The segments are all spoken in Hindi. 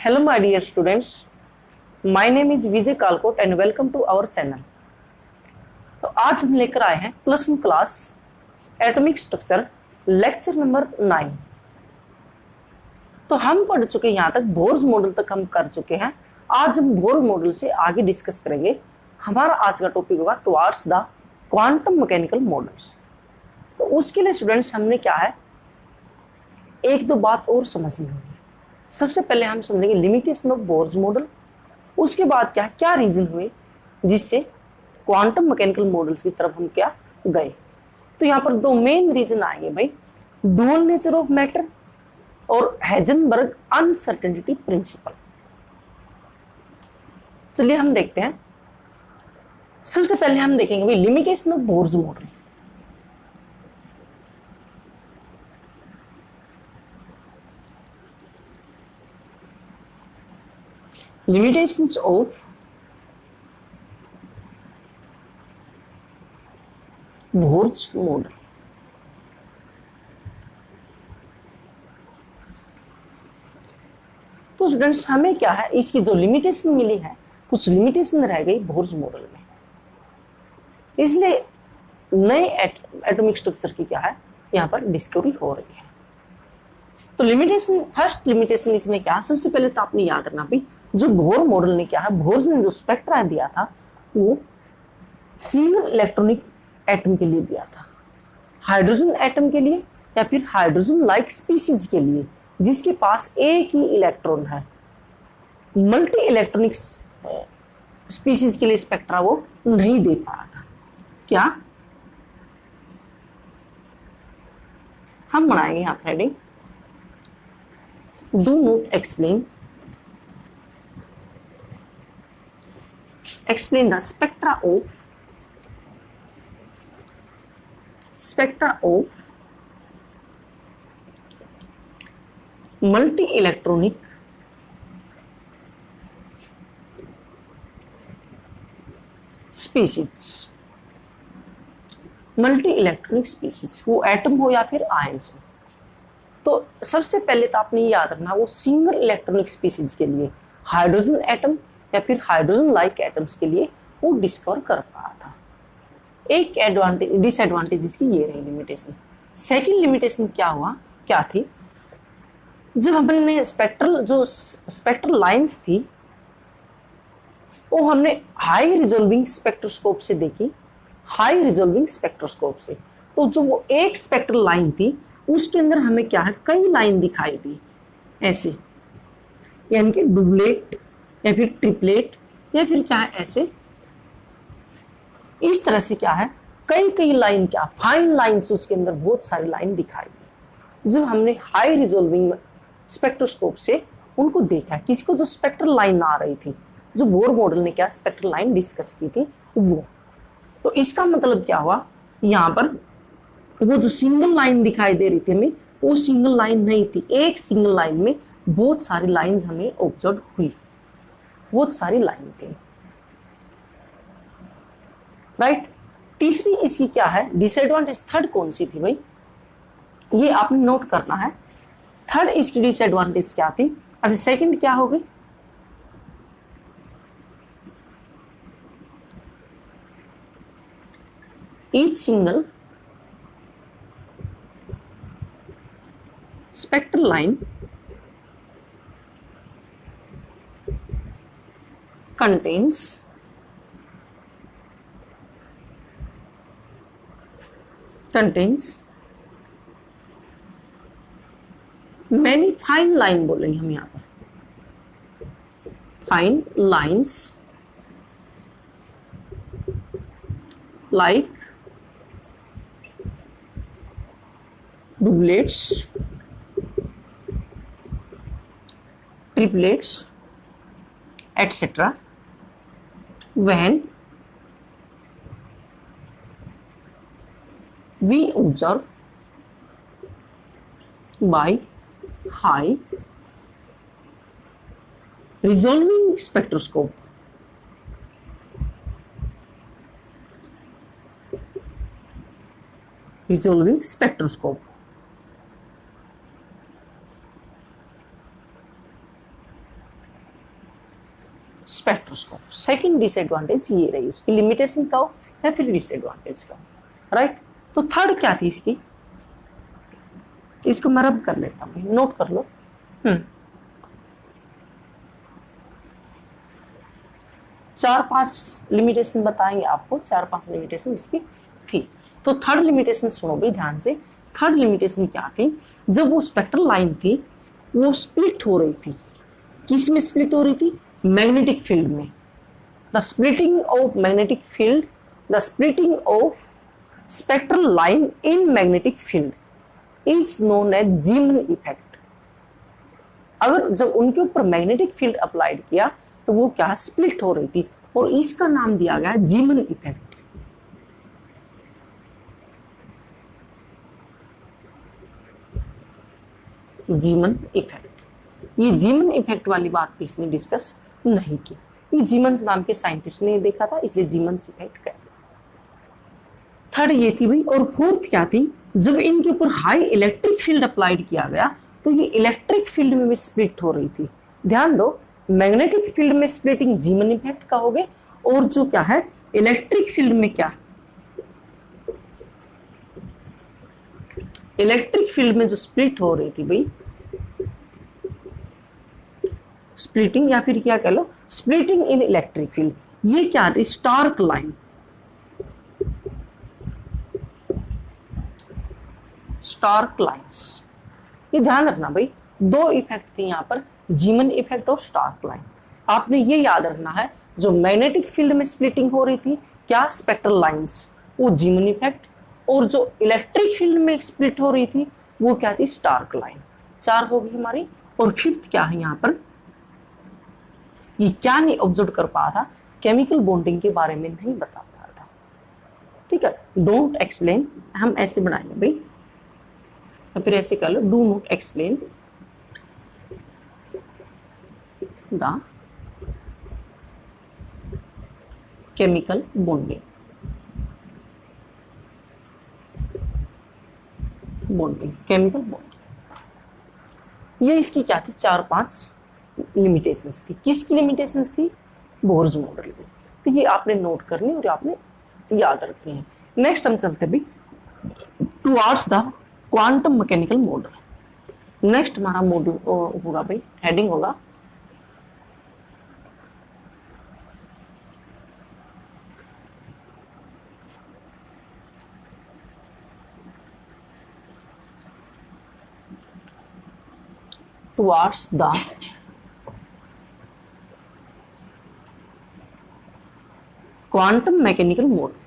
Hello my dear students, my name is Vijay Kalkot and welcome to our channel। तो आज हम लेकर आए हैं plus one class atomic structure lecture number 9। तो हम पढ़ चुके यहाँ तक बोर्स मॉडल तक हम कर चुके हैं। आज हम बोर मॉडल से आगे डिस्कस करेंगे। हमारा आज का टॉपिक होगा towards the quantum mechanical models. तो उसके लिए स्टूडेंट्स हमने क्या है, एक दो बात और समझनी होगी। सबसे पहले हम समझेंगे लिमिटेशन ऑफ बोर्स मॉडल। उसके बाद क्या रीजन हुए जिससे क्वांटम मैकेनिकल मॉडल्स की तरफ हम क्या गए। तो यहाँ पर दो मेन रीजन आएंगे भाई, डुअल नेचर ऑफ मैटर और हाइजेनबर्ग अनसर्टेनिटी प्रिंसिपल। चलिए हम देखते हैं। सबसे पहले हम देखेंगे भाई limitation of Bohr's model. Limitations of Bohr's model। तो स्टूडेंट्स हमें क्या है, इसकी जो लिमिटेशन मिली है, कुछ लिमिटेशन रह गई बोर्स मॉडल में, इसलिए नए एटॉमिक स्ट्रक्चर की क्या है यहाँ पर डिस्कवरी हो रही है। तो लिमिटेशन, फर्स्ट लिमिटेशन इसमें क्या है, सबसे पहले तो आपने याद रखना भी, जो बोर मॉडल ने क्या है, बोर्स ने जो स्पेक्ट्रा दिया था वो सिंगल इलेक्ट्रॉनिक एटम के लिए दिया था, हाइड्रोजन एटम के लिए या फिर हाइड्रोजन लाइक स्पीसीज के लिए जिसके पास एक ही इलेक्ट्रॉन है। मल्टी इलेक्ट्रॉनिक स्पीसीज के लिए स्पेक्ट्रा वो नहीं दे पाया था। क्या हम बनाएंगे यहाँ पर heading, do not explain the spectra of multi-electronic species। multi-electronic species वो एटम हो या फिर आयंस हो। तो सबसे पहले तो आपने याद रखना, वो सिंगल इलेक्ट्रॉनिक स्पीसीज के लिए हाइड्रोजन एटम या फिर हाइड्रोजन लाइक एटम्स के लिए वो डिस्कवर कर पाया था। एक एडवांटेज, डिसएडवांटेज इसकी ये रही लिमिटेशन। सेकंड लिमिटेशन क्या थी, जब हमने स्पेक्ट्रल लाइंस थी वो हमने हाई रिजोल्विंग स्पेक्ट्रोस्कोप से देखी, हाई रिजोल्विंग स्पेक्ट्रोस्कोप से। तो जो वो एक स्पेक्ट्रल लाइन थी उसके अंदर हमें क्या है, कई लाइन दिखाई दी ऐसे, यानी कि डुप्लेट या फिर ट्रिपलेट या फिर क्या है ऐसे, इस तरह से क्या है, कई लाइन, क्या फाइन लाइंस, उसके अंदर बहुत सारी लाइन दिखाई दी। जब हमने हाई रिजोल्विंग स्पेक्ट्रोस्कोप से उनको देखा, किसी को जो स्पेक्ट्रल लाइन आ रही थी, जो बोर मॉडल ने क्या स्पेक्ट्रल लाइन डिस्कस की थी वो, तो इसका मतलब क्या हुआ, यहाँ पर वो जो सिंगल लाइन दिखाई दे रही थी हमें, वो सिंगल लाइन नहीं थी, एक सिंगल लाइन में बहुत सारी लाइंस हमें ऑब्जर्व हुई, बहुत सारी लाइन थी, राइट। तीसरी इसकी क्या है डिसएडवांटेज, थर्ड कौन सी थी भाई, ये आपने नोट करना है। थर्ड इसकी डिसएडवांटेज क्या थी। अच्छा, सेकंड क्या होगी, each single spectral line contains many fine line बोलेंगे हम यहाँ पर, fine lines like doublets, triplets, etc. when we observe by high resolving spectroscope। resolving spectroscope। Spectroscope. Second disadvantage ये रही, उसकी लिमिटेशन का हो या फिर डिसएडवांटेज का, राइट। तो थर्ड क्या थी इसकी, इसको मैं रब कर लेता हूँ, नोट कर लो। 4-5 लिमिटेशन बताएंगे आपको, 4-5 लिमिटेशन इसकी थी। तो थर्ड लिमिटेशन सुनो भाई ध्यान से। थर्ड लिमिटेशन क्या थी, जब वो स्पेक्ट्रल लाइन थी वो स्प्लिट हो रही थी, किस में स्प्लिट हो रही थी, मैग्नेटिक फील्ड में। The splitting of magnetic field, the splitting of spectral line in magnetic field is known as Zeeman effect. अगर जब उनके ऊपर मैग्नेटिक फील्ड अप्लाइड किया तो वो क्या स्प्लिट हो रही थी, और इसका नाम दिया गया जीमन इफेक्ट। जीमन इफेक्ट, ये जीमन इफेक्ट वाली बात भी इसने डिस्कस नहीं की, ये जीमन्स नाम के साइंटिस्ट ने देखा था, इसलिए जीमन्स इफेक्ट कहते हैं। थर्ड ये थी भाई। और फोर्थ क्या थी, जब इनके ऊपर हाई इलेक्ट्रिक फील्ड अप्लाइड किया गया तो ये इलेक्ट्रिक फील्ड में भी स्प्लिट हो रही थी। ध्यान दो, मैग्नेटिक फील्ड में स्प्लिटिंग जीमन इफेक्ट कहोगे, और जो क्या है इलेक्ट्रिक फील्ड में क्या, इलेक्ट्रिक फील्ड में जो स्प्लिट हो रही थी भाई, स्प्लिटिंग या फिर क्या कह लो स्प्लिटिंग इन इलेक्ट्रिक फील्ड, ये क्या थी, स्टार्क लाइन। स्टार्क लाइंस, ये ध्यान रखना भाई, दो इफेक्ट थी यहाँ पर, जीमन इफेक्ट और स्टार्क लाइन। आपने ये याद रखना है, जो मैग्नेटिक फील्ड में स्प्लिटिंग हो रही थी क्या, स्पेक्ट्रल लाइंस, वो जीमन इफेक्ट, और जो इलेक्ट्रिक फील्ड में स्प्लिट हो रही थी वो क्या थी, स्टार्क लाइन। 4 होगी हमारी। और फिफ्थ क्या है यहाँ पर, ये क्या नहीं ऑब्जर्व कर पा था, केमिकल बॉन्डिंग के बारे में नहीं बता पा था। ठीक है, डोंट एक्सप्लेन, हम ऐसे बनाएंगे भाई, या फिर ऐसे कर लो, do not explain the chemical bonding. Chemical bonding, ये इसकी क्या थी, 4-5 लिमिटेशंस थी। किसकी लिमिटेशंस थी, बोर्स मॉडल की। तो ये आपने नोट करनी और आपने याद रखनी है। नेक्स्ट हम चलते भी towards the quantum mechanical model. Next हमारा मॉडल होगा भाई, हेडिंग होगा towards the quantum mechanical model।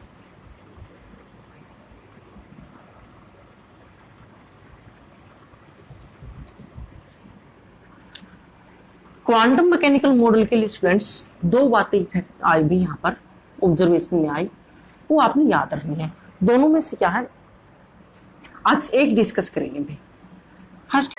Quantum mechanical model के लिए स्टूडेंट्स 2 बातें इफेक्ट आई भी यहाँ पर ऑब्जर्वेशन में आई, वो आपने याद रखनी है। दोनों में से क्या है आज एक डिस्कस करेंगे भाई। First,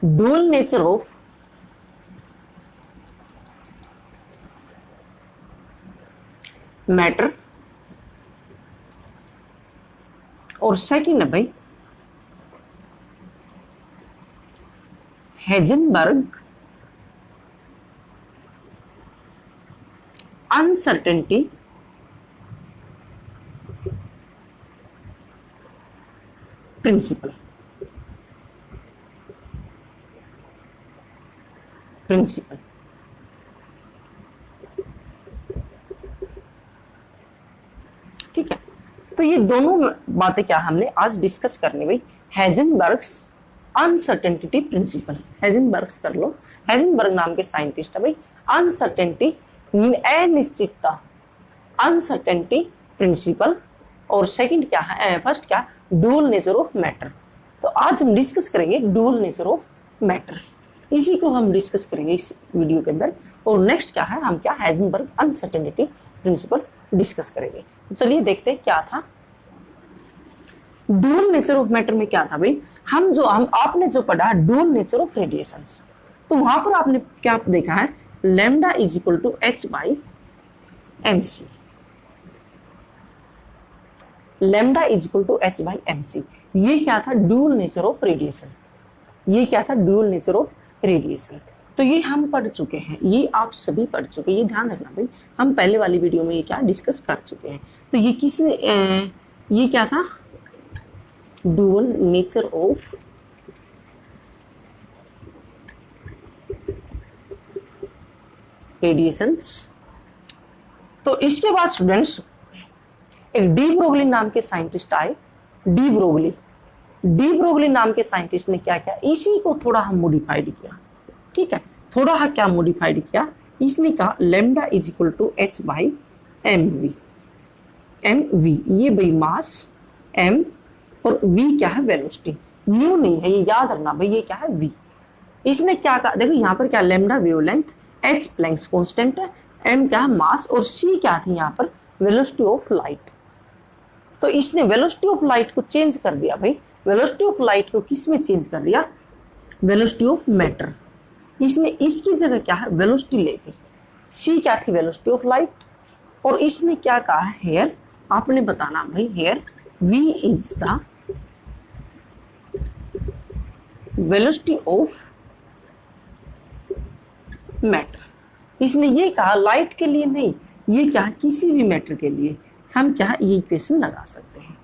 dual nature of matter, और सेकंड है भाई हेजनबर्ग अनसर्टेनिटी प्रिंसिपल। ठीक है, तो ये दोनों बातें क्या हमने आज डिस्कस करनी भाई। हेजनबर्ग्स अनसर्टेनिटी प्रिंसिपल, हेजनबर्ग्स कर लो, हेजनबर्ग नाम के साइंटिस्ट है भाई। अनसर्टेनिटी अनिश्चितता, अनसर्टेनिटी प्रिंसिपल, और सेकंड क्या है, फर्स्ट क्या, डुअल नेचर ऑफ मैटर। तो आज हम डिस्कस करेंगे डुअल नेचर ऑफ मैटर, इसी को हम डिस्कस करेंगे इस वीडियो के अंदर। और नेक्स्ट क्या है, हम क्या हेजनबर्ग अनसर्टेनिटी प्रिंसिपल डिस्कस करेंगे। तो चलिए देखते हैं क्या था डुअल नेचर ऑफ मैटर में। क्या था भाई, हम आपने जो पढ़ा डुअल नेचर ऑफ रेडिएशंस, तो वहां पर आपने क्या देखा है, lambda is equal to h/mc। Lambda is equal to h by M C. ये क्या था, ड्यूल नेचर ऑफ रेडिएशन। ये क्या था, ड्यूल नेचर ऑफ रेडिएशन। तो ये हम पढ़ चुके हैं, ये आप सभी पढ़ चुके हैं, ये ध्यान रखना भाई, हम पहले वाली वीडियो में ये क्या डिस्कस कर चुके हैं। तो ये किसने ये क्या था, ड्यूल नेचर ऑफ रेडिएशंस। तो इसके बाद स्टूडेंट्स एक डी ब्रोगली नाम के साइंटिस्ट आए। डी ब्रोगली नाम के साइंटिस्ट ने क्या किया, इसी को थोड़ा हम मॉडिफाइड किया, ठीक है, थोड़ा हाँ क्या मॉडिफाइड किया, इसने कहा lambda is equal to h by M V. ये भाई मास m और v क्या है, वेलोसिटी। न्यू नहीं है, ये याद रखना भाई, ये क्या है v। इसने क्या कहा, देखो यहाँ पर क्या, lambda wavelength, h Planck's constant है, m क्या है मास, और c क्या थी यहाँ पर, वेलोसिटी ऑफ लाइट। तो इसने वेलोसिटी ऑफ लाइट को चेंज कर दिया भाई, वेलोसिटी ऑफ लाइट को किस में चेंज कर दिया, वेलोसिटी ऑफ मैटर। इसने इसकी जगह क्या है, वेलोसिटी ले ली, c क्या थी, वेलोसिटी ऑफ लाइट, और इसने क्या कहा, हेयर आपने बताना भाई, here v is the velocity of matter. इसने ये कहा लाइट के लिए नहीं, ये क्या, किसी भी मैटर के लिए हम क्या, ये इक्वेशन लगा सकते हैं,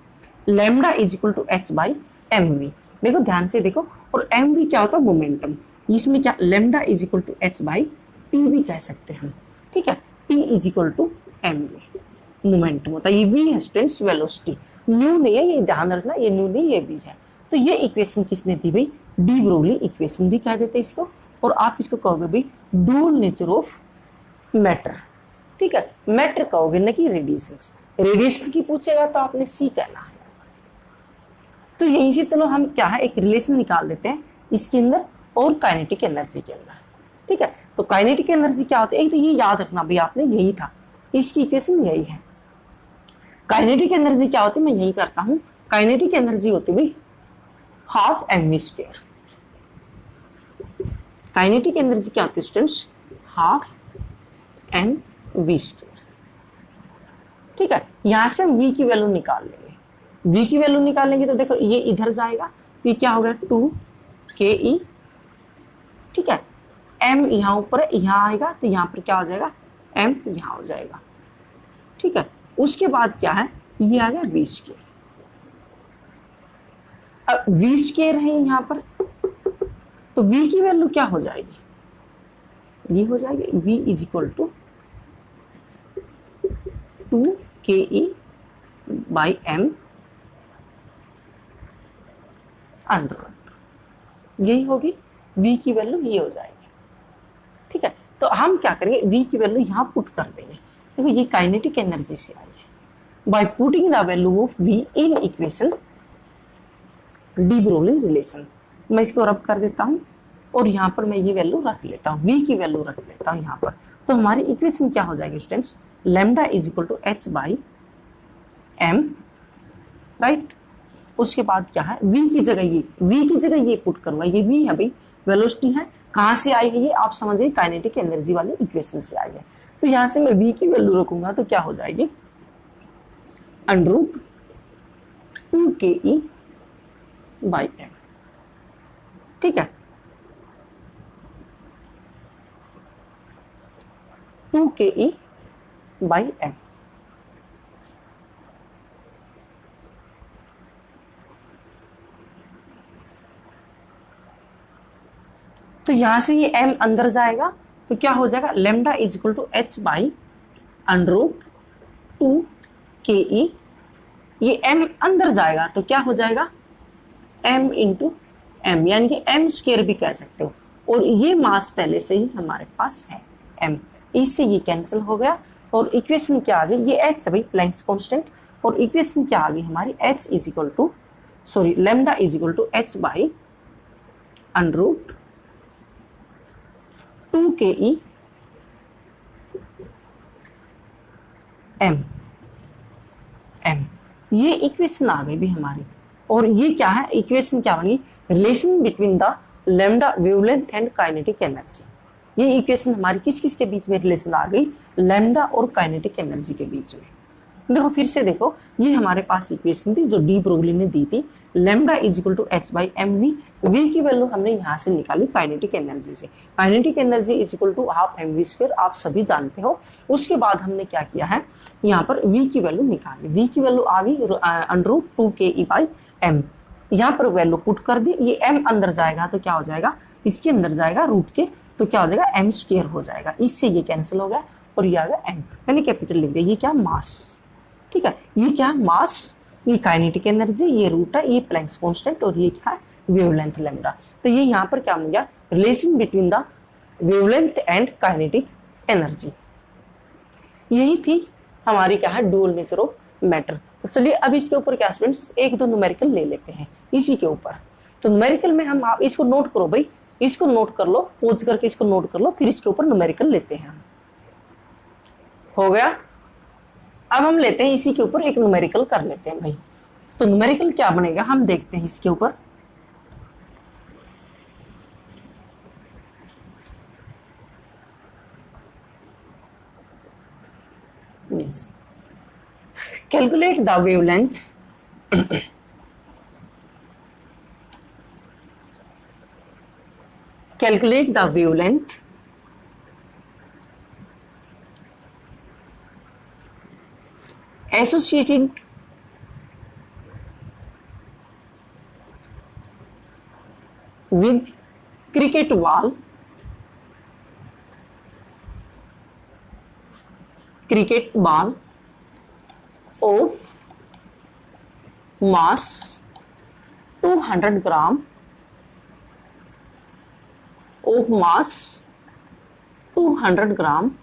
lambda is equal to h by M V. देखो ध्यान से देखो, और एम वी क्या होता है, मोमेंटम। इसमें क्या, lambda is equal to h by P भी कह सकते हैं, ठीक है, p is equal to M V momentum होता है। ये v है स्टूडेंट्स, वेलोसिटी न्यू नहीं है, ये ध्यान रखना, ये न्यू नहीं, ये v है। तो ये इक्वेशन किसने दी भाई, डी ब्रोगली इक्वेशन भी कह देते इसको, और आप इसको कहोगे भाई ड्यूल नेचर ऑफ मैटर, ठीक है, मैटर कहोगे ना कि रेडिएशन। रेडिएशन की पूछेगा तो आपने सी कहना है। तो यहीं से चलो हम क्या है, एक रिलेशन निकाल देते हैं इसके अंदर और काइनेटिक एनर्जी के अंदर, ठीक है। तो काइनेटिक एनर्जी क्या होती है, एक तो ये याद रखना भाई आपने, यही था, इसकी इक्वेशन यही है। काइनेटिक एनर्जी क्या होती है, मैं यही करता हूं, काइनेटिक एनर्जी होती है भाई half M V square. Kinetic energy क्या होती है students, half M V square, ठीक है। यहां से हम v की वैल्यू निकाल लेंगे, v की वैल्यू निकालेंगे तो देखो ये इधर जाएगा, तो ये क्या हो गया 2ke, ठीक है, m यहाँ ऊपर है, यहाँ आएगा तो यहाँ पर क्या हो जाएगा, m यहाँ हो जाएगा, ठीक है। उसके बाद क्या है, ये आ गया v स्क्वायर। अब v स्क्वायर है यहाँ पर, तो v की वैल्यू क्या हो जाएगी, ये हो जाएगी v is equal to 2ke by m under root, यही होगी v की वैल्यू, ये हो जाएगी, ठीक है। तो हम क्या करेंगे, v की वैल्यू यहाँ पुट कर देंगे। देखो ये काइनेटिक एनर्जी से आई है, by putting the value of v in equation de Broglie relation. मैं इसको रब कर देता हूँ और यहाँ पर मैं ये वैल्यू रख लेता हूँ, v की वैल्यू रख लेता हूँ यहाँ पर। तो हमारी इक्वेशन क्या हो जाएगी students, lambda is equal to h by m, right. उसके बाद क्या है, v की जगह ये पुट करूंगा, ये v है भाई, वेलोसिटी है, कहाँ से आई है ये आप समझिए, काइनेटिक एनर्जी वाली इक्वेशन से आई है। तो यहाँ से मैं v की वैल्यू रखूंगा तो क्या हो जाएगी, under root 2ke by m, ठीक है, 2ke बाई m। तो यहां से ये m अंदर जाएगा तो क्या हो जाएगा, lambda is equal to h by under root 2ke, ये m अंदर जाएगा तो क्या हो जाएगा, m इंटू एम, यानी कि m स्क्वायर भी कह सकते हो, और ये मास पहले से ही हमारे पास है m, इससे ये कैंसिल हो गया, और इक्वेशन क्या आ गई, ये h है भाई प्लैंक्स कांस्टेंट, और इक्वेशन क्या आ गई हमारी, h is equal to lambda is equal to h by under root 2ke m, ये इक्वेशन आ गई भी हमारी। और ये क्या है, इक्वेशन क्या बनी, relation between the lambda wavelength and kinetic energy. ये इक्वेशन हमारी किस किस के बीच में रिलेशन आ गई, लैम्डा और काइनेटिक एनर्जी के बीच में। देखो फिर से देखो, ये हमारे पास इक्वेशन थी जो डी ब्रोगली ने दी थी, lambda is equal to H by M V. V की वैल्यू हमने यहाँ से निकाली काइनेटिक एनर्जी से, kinetic energy is equal to half M V square, आप सभी जानते हो। उसके बाद हमने क्या किया है, यहाँ पर वी की वैल्यू निकाली, वी की वैल्यू आ गई √2ke/m, यहाँ पर वैल्यू पुट कर दी, ये m अंदर जाएगा तो क्या हो जाएगा, इसके अंदर जाएगा रूट के, तो क्या हो जाएगा m स्क्वायर हो जाएगा, इससे ये कैंसिल हो गया और ये आ गया m, मैंने कैपिटल लिख दिया। ये क्या मास, ठीक है, ये क्या मास, ये काइनेटिक एनर्जी, ये रूट है, ये प्लैंक्स कांस्टेंट और ये क्या है वेवलेंथ लैम्डा। तो ये यहाँ पर क्या मिल गया, relation between the wavelength and kinetic energy. यही थी हमारी क्या है डुअल नेचर ऑफ मैटर। तो चलिए अब इसके ऊपर क्या स्टूडेंट्स एक दो न्यूमेरिकल ले लेते हैं इसी के ऊपर। तो न्यूमेरिकल में हम, आप इसको नोट करो भाई, इसको नोट कर लो, पोज करके इसको नोट कर लो, फिर इसके ऊपर न्यूमेरिकल लेते हैं। हो गया, अब हम लेते हैं इसी के ऊपर एक न्यूमेरिकल कर लेते हैं भाई। तो न्यूमेरिकल क्या बनेगा हम देखते हैं इसके ऊपर। yes, calculate the wavelength calculate the wavelength associated with cricket ball of mass 200 gram of mass 200 gram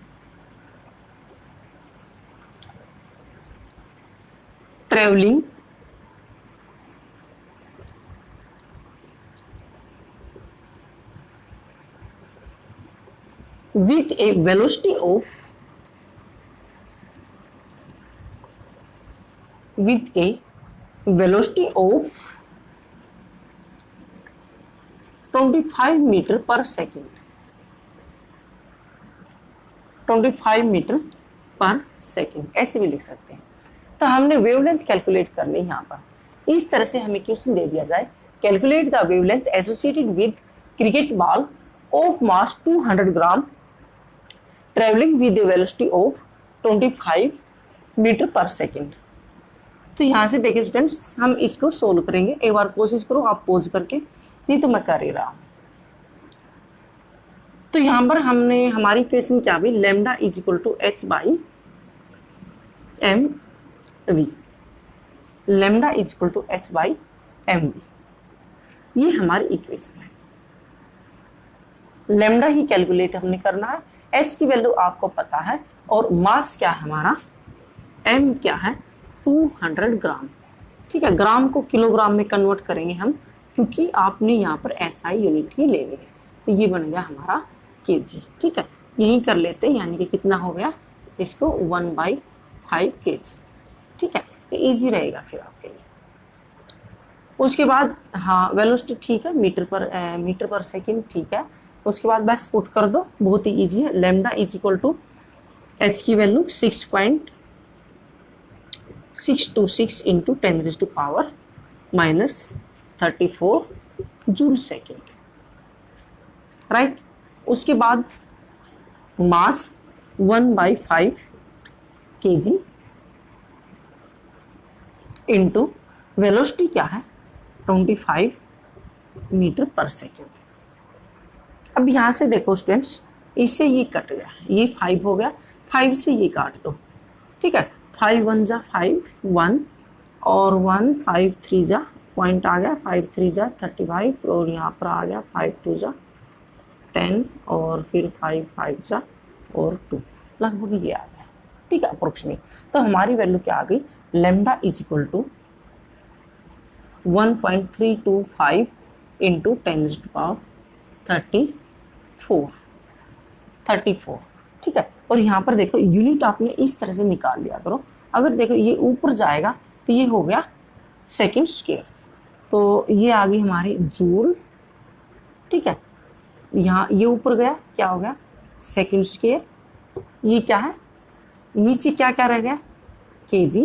traveling with a velocity of 25 metre per second, 25 metre per second ऐसे भी लिख सकते हैं। तो हमने वेवलेंथ कैलकुलेट करनी है यहाँ पर। इस तरह से हमें क्वेश्चन दे दिया जाए, calculate the wavelength associated with cricket ball of mass 200 gram travelling with the velocity of 25 metre per second. तो यहाँ से देखिए स्टूडेंट्स, हम इसको सोल्व करेंगे। एक बार कोशिश करो आप पोज करके, नहीं तो मैं कर ही रहा हूँ। तो यहाँ पर हमने हमारी इक्वेशन क्या हुई, lambda is equal to H by M V, lambda is equal to H by M V, ये हमारी इक्वेशन है। लैम्डा ही कैलकुलेट हमने करना है, एच की वैल्यू आपको पता है और मास क्या है हमारा, एम क्या है 200 ग्राम, ठीक है। ग्राम को किलोग्राम में कन्वर्ट करेंगे हम, क्योंकि आपने यहाँ पर एसआई यूनिट ही लेनी है। तो ये बन गया हमारा केजी, ठीक है। यही कर लेते हैं, यानी कि कितना हो गया इसको 1/5 केजी, ठीक है। ये इजी रहेगा फिर आपके लिए। उसके बाद हाँ वेलोसिटी ठीक है, मीटर पर सेकेंड ठीक है। उसके बाद बस पुट कर दो, बहुत ही ईजी है। Lambda is equal to H की value 6.626 into 10⁻⁻34 joule second, right. उसके बाद मास 1/5 केजी इंटू वेलोसिटी क्या है 25 मीटर पर सेकेंड। अब यहाँ से देखो स्टूडेंट्स, इससे ये कट गया, ये 5 हो गया, 5 से ये काट दो, ठीक है। 5 1 जा 5 1 और 1 5 3 जा पॉइंट आ गया, 5 3 जा 35 और यहाँ पर आ गया 5 2 जा 10 और फिर 5 5 जा और 2, लगभग ये आ गया, ठीक है अप्रोक्सीमेट। तो हमारी वैल्यू क्या आ गई, lambda is equal to 1.325 into 10⁻34, ठीक है। और यहाँ पर देखो यूनिट आपने इस तरह से निकाल लिया करो। अगर देखो ये ऊपर जाएगा तो ये हो गया सेकेंड स्क्वायर, तो ये आ गई हमारी जूल, ठीक है। यहाँ ये ऊपर गया क्या हो गया सेकेंड स्क्वायर, ये क्या है नीचे क्या क्या रह गया KG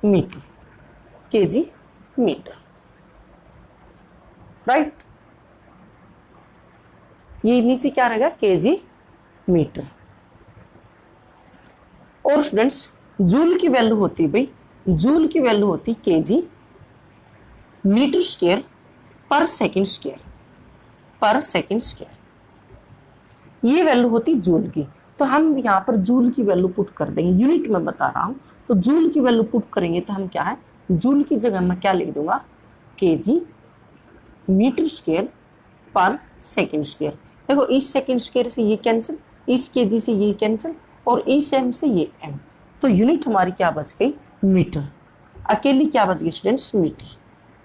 metre, KG metre, right. ये नीचे क्या रहेगा, केजी मीटर। और स्टूडेंट्स जूल की वैल्यू होती है भाई, जूल की वैल्यू होती है KG metre square per second square, per second square. ये वैल्यू होती जूल की। तो हम यहाँ पर जूल की वैल्यू पुट कर देंगे, यूनिट में बता रहा हूं। तो जूल की वैल्यू पुट करेंगे तो हम क्या है, जूल की जगह मैं क्या लिख दूंगा, KG metre square per second square. देखो इस सेकंड स्क्वायर से ये कैंसिल, इस केजी से ये कैंसिल, और इस एम से ये एम। तो यूनिट हमारी क्या बच गई, मीटर। अकेली क्या बच गई स्टूडेंट्स, मीटर।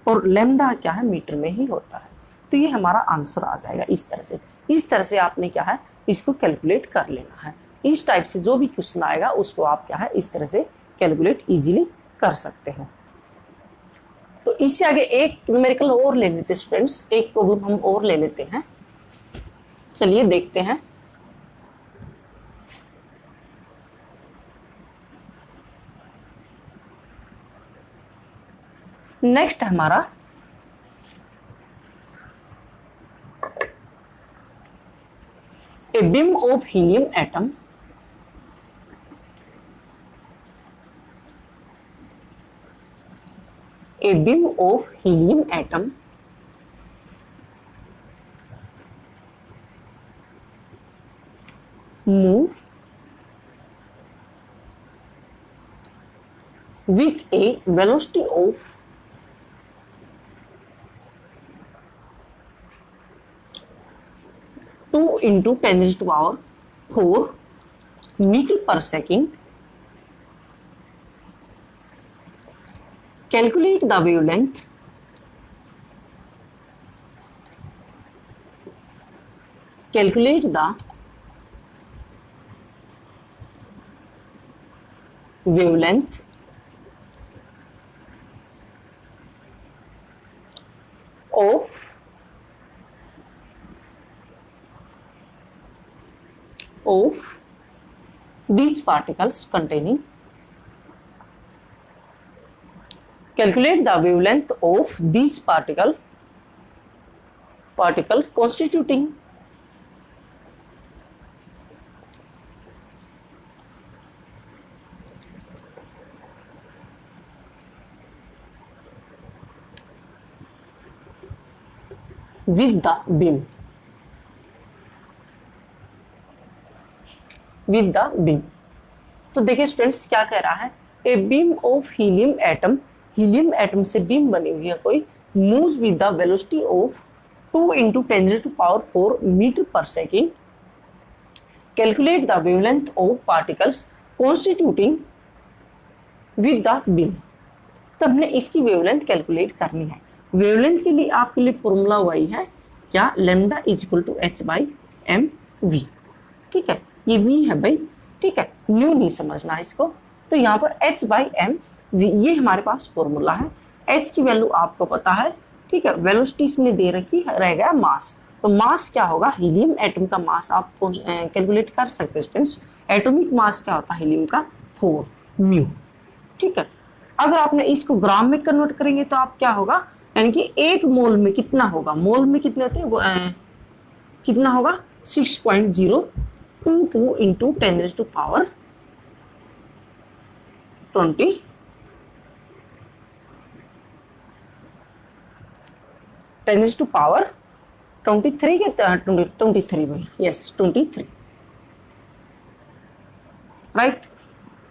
और लैम्डा क्या है, मीटर में ही होता है। तो ये हमारा आंसर आ जाएगा इस तरह से। इस तरह से आपने क्या है, इसको कैलकुलेट कर लेना है। इस टाइप से जो भी क्वेश्चन आएगा उसको आप क्या है, इस तरह से कैलकुलेट इजीली कर सकते हो। तो इससे आगे एक न्यूमेरिकल और ले लेते हैं स्टूडेंट्स, एक प्रॉब्लम हम और ले लेते हैं। चलिए देखते हैं। नेक्स्ट हमारा a beam of helium atom a beam of helium atom move with a velocity of 2 into 10 raised to power 4 meter per second. Calculate the wavelength. Calculate the wavelength of these particles containing. Calculate the wavelength of these particle constituting with the beam. With the beam. तो देखिए स्टूडेंट्स क्या कह रहा है, a beam of helium atom, helium atom से बीम बनी हुई है कोई, moves with the velocity of 2 into 10 raised to power 4 metre per second. Calculate the wavelength of particles constituting with the beam. तो हमने इसकी वेवलेंथ कैलकुलेट करनी है। वेवलेंथ के लिए आपके लिए फॉर्मूला वही है क्या, lambda is equal to H by M V. ठीक है, ये v है भाई, ठीक है, न्यू नहीं समझना इसको। तो यहाँ पर h बाई एम वी, ये हमारे पास फॉर्मूला है। h की वैल्यू आपको पता है, ठीक है, वेलोसिटी इसने दे रखी है, रह गया मास। तो मास क्या होगा, हीलियम एटम का मास आप कैलकुलेट कर सकते हैं स्टूडेंट्स। एटॉमिक मास क्या होता है हीलियम का, 4 म्यू। ठीक है, अगर आपने इसको ग्राम में कन्वर्ट करेंगे तो आप क्या होगा, यानी कि एक मोल में कितना होगा, मोल में कितने होते हैं, कितना होगा 6.022 into 10 raised to power 20 10 raised to power 23 के 23 में, यस 23, राइट,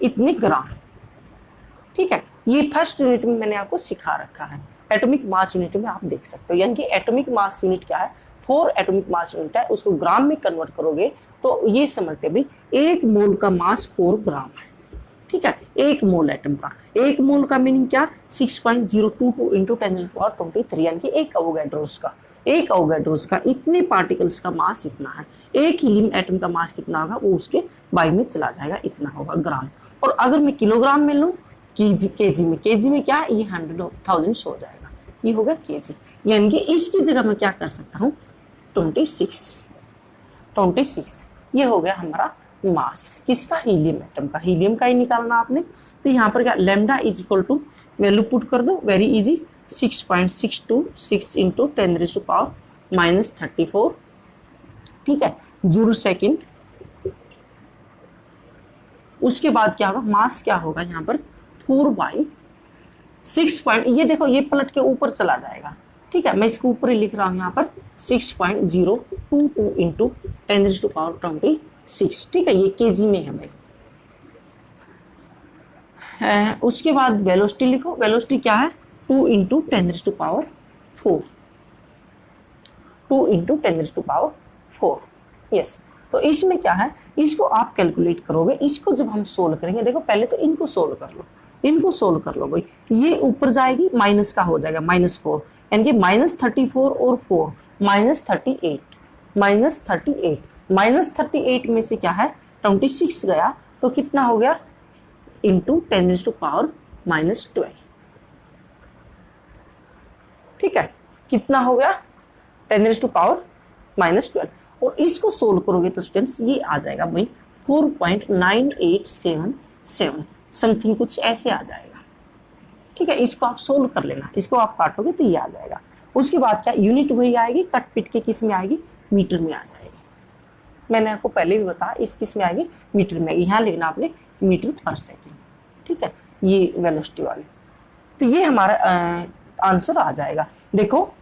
इतने ग्राम। ठीक है, ये फर्स्ट यूनिट में मैंने आपको सिखा रखा है। एटॉमिक मास यूनिट में आप देख सकते हो, यानी कि एटॉमिक मास यूनिट क्या है, 4 एटॉमिक मास यूनिट है, उसको ग्राम में कन्वर्ट करोगे तो ये समझते भाई एक मोल का मास 4 ग्राम है। ठीक है, एक मोल एटम का, एक मोल का मीनिंग क्या, 6.022 इंटू 10 raised to power 23, यानी कि एक अवोगाड्रोस का, एक अवोगाड्रोस का इतने पार्टिकल्स का मास इतना है। एक हीलियम एटम का मास कितना होगा, वो उसके बाई में चला जाएगा, इतना होगा ग्राम। और अगर मैं किलोग्राम में लूँ, केजी में क्या है, ये 100,000 हो जाएगा, ये होगा केजी। यानी कि इसकी जगह मैं क्या कर सकता हूँ, 26, ये हो गया हमारा मास किसका, हीलियम एटम का, हीलियम का ही निकालना आपने। तो यहाँ पर क्या lambda is equal to, value put कर दो, वेरी इजी, 6.626 इंटू 10⁻⁻34, ठीक है, जूल सेकेंड। उसके बाद क्या होगा, मास क्या होगा यहाँ पर 4/6 पॉइंट, ये देखो ये पलट के ऊपर चला जाएगा, ठीक है, मैं इसको ऊपर ही लिख रहा हूँ यहाँ पर 6.022 इंटू 10⁻26, ठीक है, ये केजी में है भाई। उसके बाद वेलोसिटी लिखो, वेलोसिटी क्या है 2 इंटू 10⁻4, 2 इंटू 10⁻4, यस। तो इसमें क्या है, इसको आप कैलकुलेट करोगे, इसको जब हम सोल्व करेंगे, देखो पहले तो इनको सोल्व कर लो, इनको सोल्व कर लो भाई, ये ऊपर जाएगी माइनस का हो जाएगा -4, यानी कि -34 और 4 -38, -38 में से क्या है 26 गया, तो कितना हो गया इंटू 10⁻⁻12, ठीक है, कितना हो गया 10⁻⁻12, और इसको सोल्व करोगे तो स्टूडेंट्स ये आ जाएगा भाई 4.9877 समथिंग, कुछ ऐसे आ जाएगा, ठीक है। इसको आप सोल्व कर लेना, इसको आप काटोगे तो ये आ जाएगा। उसके बाद क्या यूनिट वही आएगी, कट पिट के किस में आएगी, मीटर में आ जाएगी। मैंने आपको पहले भी बताया इस किस में आएगी, मीटर में। यहाँ लिखना आपने मीटर पर सेकेंड, ठीक है, ये वेलोसिटी वाली। तो ये हमारा आंसर आ जाएगा। देखो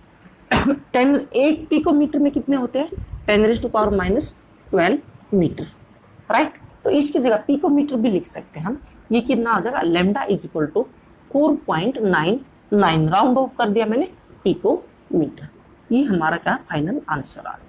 1 पिकोमीटर में कितने होते हैं 10⁻⁻12 मीटर, राइट। तो इसकी जगह पिकोमीटर भी लिख सकते हैं हम, ये कितना आ जाएगा lambda is equal to 4.99, round off कर दिया मैंने, पिकोमीटर। ये हमारा क्या फाइनल आंसर आ गया।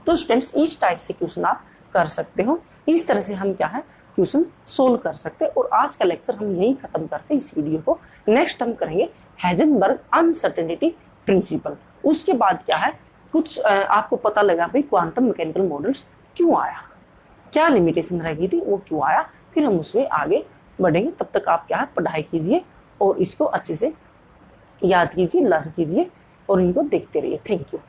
तो स्टूडेंट्स इस टाइप से क्वेश्चन आप कर सकते हो, इस तरह से हम क्या है क्वेश्चन सोल्व कर सकते हैं। और आज का लेक्चर हम यही खत्म करते हैं इस वीडियो को। नेक्स्ट हम करेंगे हाइजेनबर्ग अनसर्टेनिटी प्रिंसिपल। उसके बाद क्या है कुछ आपको पता लगा भाई क्वांटम मैकेनिकल मॉडल्स क्यों आया, क्या लिमिटेशन रह गई थी वो क्यों आया, फिर हम उसमें आगे बढ़ेंगे। तब तक आप क्या है पढ़ाई कीजिए और इसको अच्छे से याद कीजिए, लर्न कीजिए और इनको देखते रहिए। Thank you.